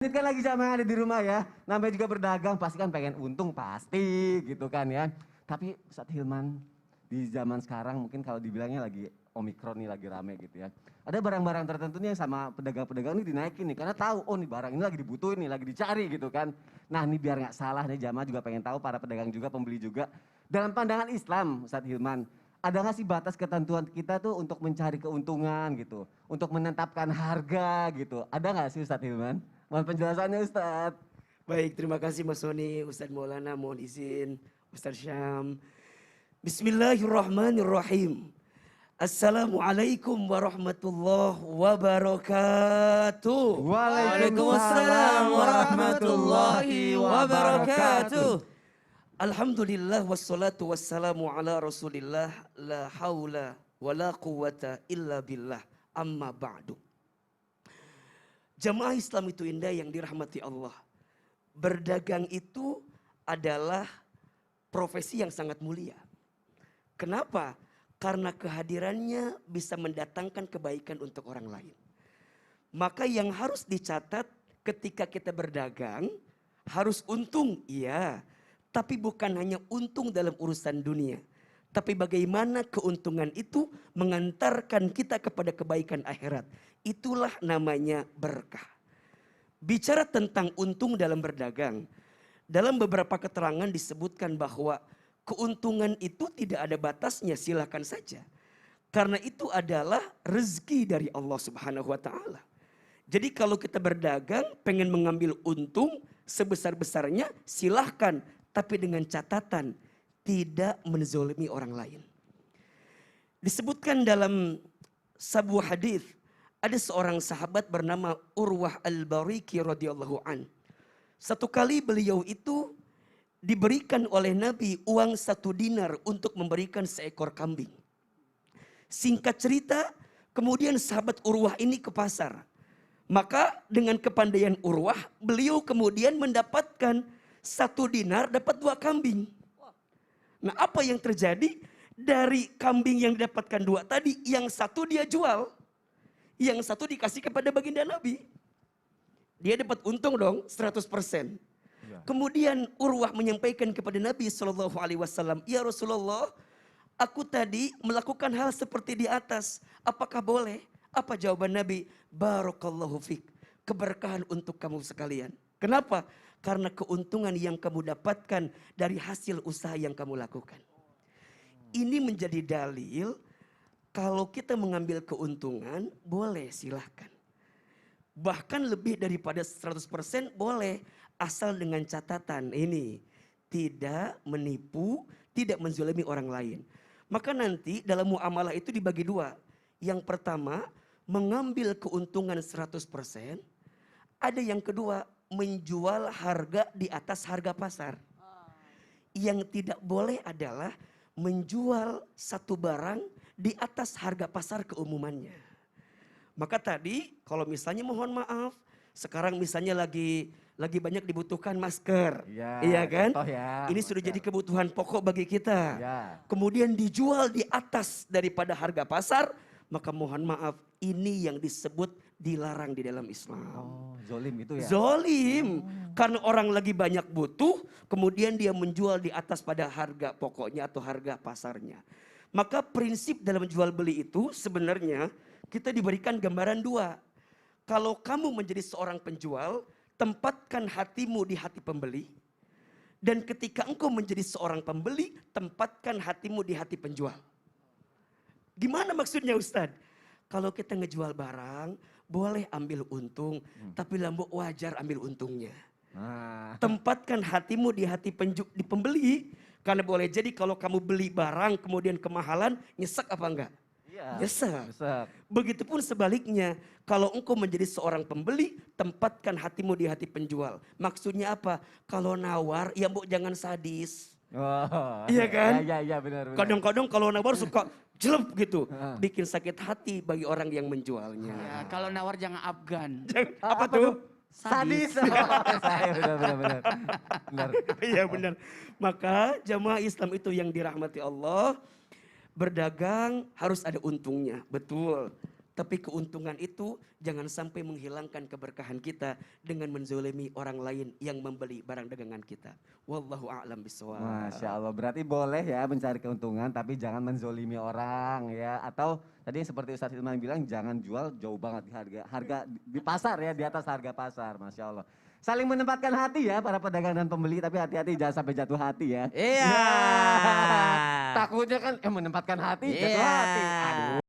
Ini kan lagi jamaah ada di rumah ya, namanya juga berdagang pasti kan pengen untung pasti gitu kan ya. Tapi Ustadz Hilman di zaman sekarang mungkin kalau dibilangnya lagi Omikron nih lagi rame gitu ya. Ada barang-barang tertentu nih yang sama pedagang-pedagang ini dinaikin nih karena tahu oh nih barang ini lagi dibutuhin nih, lagi dicari gitu kan. Nah ini biar nggak salah nih jamaah juga pengen tahu para pedagang juga pembeli juga. Dalam pandangan Islam Ustadz Hilman, ada nggak sih batas ketentuan kita tuh untuk mencari keuntungan gitu, untuk menetapkan harga gitu, ada nggak sih Ustadz Hilman? Mohon penjelasannya Ustadz. Baik, terima kasih Mas Soni, Ustadz Maulana, mohon izin, Ustadz Syam. Bismillahirrahmanirrahim. Assalamualaikum warahmatullahi wabarakatuh. Waalaikumsalam warahmatullahi wabarakatuh. Alhamdulillah wassalatu wassalamu ala rasulillah la haula wa la quwata illa billah amma ba'du. Jamaah Islam itu indah yang dirahmati Allah. Berdagang itu adalah profesi yang sangat mulia. Kenapa? Karena kehadirannya bisa mendatangkan kebaikan untuk orang lain. Maka yang harus dicatat ketika kita berdagang, harus untung, iya. Tapi bukan hanya untung dalam urusan dunia. Tapi bagaimana keuntungan itu mengantarkan kita kepada kebaikan akhirat. Itulah namanya berkah. Bicara tentang untung dalam berdagang. Dalam beberapa keterangan disebutkan bahwa keuntungan itu tidak ada batasnya, silakan saja. Karena itu adalah rezeki dari Allah Subhanahu wa taala. Jadi kalau kita berdagang pengen mengambil untung sebesar-besarnya silahkan. Tapi dengan catatan tidak menzolimi orang lain. Disebutkan dalam sebuah hadis ada seorang sahabat bernama Urwah Al-Bariki radhiyallahu an. Satu kali beliau itu diberikan oleh Nabi uang 1 dinar untuk memberikan seekor kambing. Singkat cerita, kemudian sahabat Urwah ini ke pasar. Maka dengan kepandaian Urwah, beliau kemudian mendapatkan 1 dinar dapat 2 kambing. Nah apa yang terjadi? Dari kambing yang didapatkan 2 tadi, yang 1 dia jual. Yang 1 dikasih kepada baginda Nabi. Dia dapat untung dong 100%. Ya. Kemudian Urwah menyampaikan kepada Nabi SAW, ya Rasulullah, aku tadi melakukan hal seperti di atas. Apakah boleh? Apa jawaban Nabi? Barakallahu fik. Keberkahan untuk kamu sekalian. Kenapa? Karena keuntungan yang kamu dapatkan dari hasil usaha yang kamu lakukan. Ini menjadi dalil kalau kita mengambil keuntungan boleh silahkan. Bahkan lebih daripada 100% boleh asal dengan catatan ini. Tidak menipu, tidak menzalimi orang lain. Maka nanti dalam muamalah itu dibagi 2. Yang pertama mengambil keuntungan 100%. Ada yang kedua menjual harga di atas harga pasar. Yang tidak boleh adalah menjual satu barang di atas harga pasar keumumannya. Maka tadi kalau misalnya mohon maaf, sekarang misalnya lagi banyak dibutuhkan masker. Ya, iya kan? Ya, ini masker sudah jadi kebutuhan pokok bagi kita. Ya. Kemudian dijual di atas daripada harga pasar, maka mohon maaf ini yang disebut dilarang di dalam Islam. Oh, zolim itu ya? Zolim. Karena orang lagi banyak butuh, kemudian dia menjual di atas pada harga pokoknya atau harga pasarnya. Maka prinsip dalam jual beli itu sebenarnya kita diberikan gambaran 2. Kalau kamu menjadi seorang penjual, tempatkan hatimu di hati pembeli. Dan ketika engkau menjadi seorang pembeli, tempatkan hatimu di hati penjual. Gimana maksudnya Ustadz? Kalau kita ngejual barang, boleh ambil untung, tapi lambok wajar ambil untungnya. Tempatkan hatimu di hati di pembeli, karena boleh jadi kalau kamu beli barang kemudian kemahalan, nyesek apa enggak? Ya, nyesek. Begitupun sebaliknya, kalau engkau menjadi seorang pembeli, tempatkan hatimu di hati penjual. Maksudnya apa? Kalau nawar, ya mbok jangan sadis. Oh, iya kan? Iya benar. Kadang-kadang kalau nawar suka jelek gitu, bikin sakit hati bagi orang yang menjualnya. Ya, kalau nawar jangan Afgan. Apa tuh? Sadis. Benar. Iya benar. Maka jamaah Islam itu yang dirahmati Allah, berdagang harus ada untungnya, betul. Tapi keuntungan itu jangan sampai menghilangkan keberkahan kita dengan menzolimi orang lain yang membeli barang dagangan kita. Wallahu a'lam bishawab. Masya Allah, berarti boleh ya mencari keuntungan tapi jangan menzolimi orang ya. Atau tadi seperti Ustadz Hilman bilang jangan jual jauh banget harga di pasar ya, di atas harga pasar. Masya Allah. Saling menempatkan hati ya para pedagang dan pembeli, tapi hati-hati jangan sampai jatuh hati ya. Iya. Takutnya kan menempatkan hati, jatuh hati. Aduh.